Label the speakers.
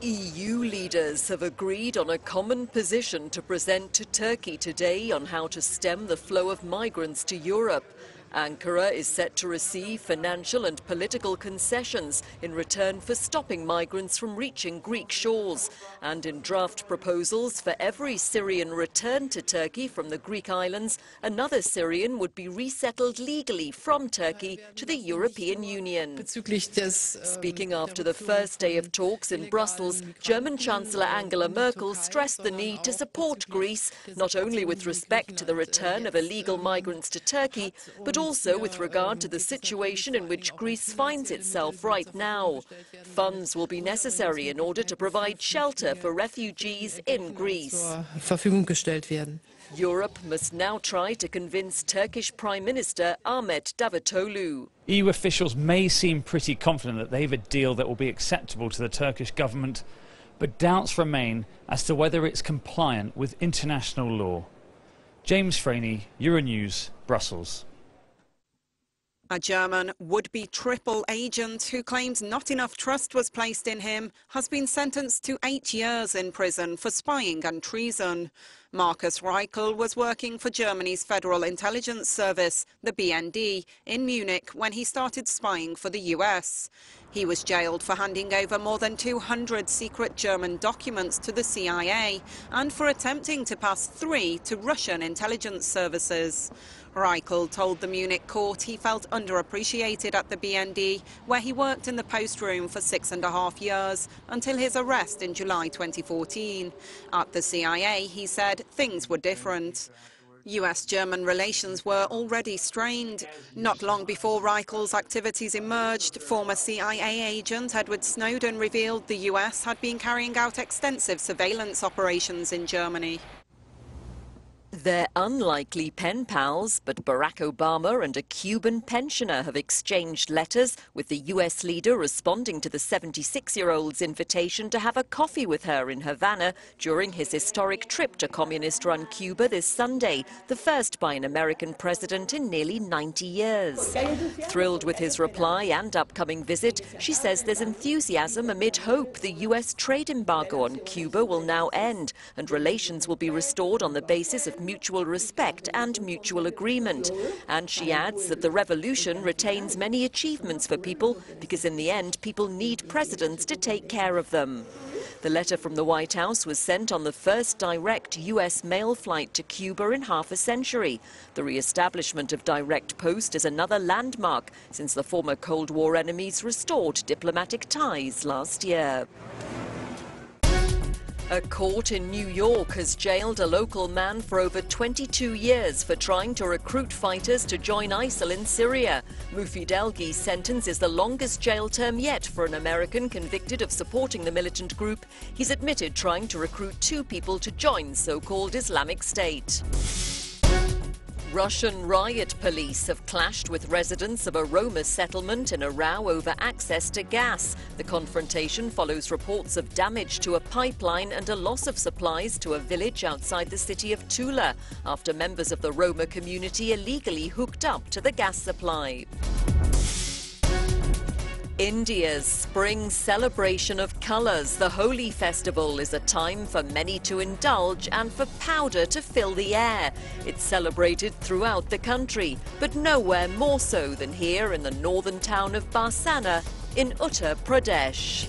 Speaker 1: EU leaders have agreed on a common position to present to Turkey today on how to stem the flow of migrants to Europe. Ankara is set to receive financial and political concessions in return for stopping migrants from reaching Greek shores. And in draft proposals, for every Syrian returned to Turkey from the Greek islands, another Syrian would be resettled legally from Turkey to the European Union. Speaking after the first day of talks in Brussels, German Chancellor Angela Merkel stressed the need to support Greece, not only with respect to the return of illegal migrants to Turkey, but also with regard to the situation in which Greece finds itself right now. Funds will be necessary in order to provide shelter for refugees in Greece. Europe must now try to convince Turkish Prime Minister Ahmet Davutoglu.
Speaker 2: EU officials may seem pretty confident that they have a deal that will be acceptable to the Turkish government, but doubts remain as to whether it's compliant with international law. James Franey, Euronews, Brussels.
Speaker 3: A German would-be triple agent who claims not enough trust was placed in him has been sentenced to 8 years in prison for spying and treason. Markus Reichel was working for Germany's Federal Intelligence Service, the BND, in Munich when he started spying for the US. He was jailed for handing over more than 200 secret German documents to the CIA and for attempting to pass 3 to Russian intelligence services. Reichel told the Munich court he felt underappreciated at the BND, where he worked in the post room for 6.5 years until his arrest in July 2014. At the CIA, he said things were different. US-German relations were already strained. Not long before Reichel's activities emerged, former CIA agent Edward Snowden revealed the US had been carrying out extensive surveillance operations in Germany.
Speaker 1: They're unlikely pen pals, but Barack Obama and a Cuban pensioner have exchanged letters, with the US leader responding to the 76-year-old's invitation to have a coffee with her in Havana during his historic trip to communist-run Cuba this Sunday, the first by an American president in nearly 90 years. Thrilled with his reply and upcoming visit, she says there's enthusiasm amid hope the US trade embargo on Cuba will now end and relations will be restored on the basis of mutual respect and mutual agreement. And she adds that the revolution retains many achievements for people because in the end people need presidents to take care of them. The letter from the White House was sent on the first direct US mail flight to Cuba in half a century. The re-establishment of direct post is another landmark since the former Cold War enemies restored diplomatic ties last year. A court in New York has jailed a local man for over 22 years for trying to recruit fighters to join ISIL in Syria. Mufi Delgi's sentence is the longest jail term yet for an American convicted of supporting the militant group. He's admitted trying to recruit 2 people to join so-called Islamic State. Russian riot police have clashed with residents of a Roma settlement in a row over access to gas. The confrontation follows reports of damage to a pipeline and a loss of supplies to a village outside the city of Tula after members of the Roma community illegally hooked up to the gas supply. India's spring celebration of colours, the Holi Festival, is a time for many to indulge and for powder to fill the air. It's celebrated throughout the country, but nowhere more so than here in the northern town of Barsana in Uttar Pradesh.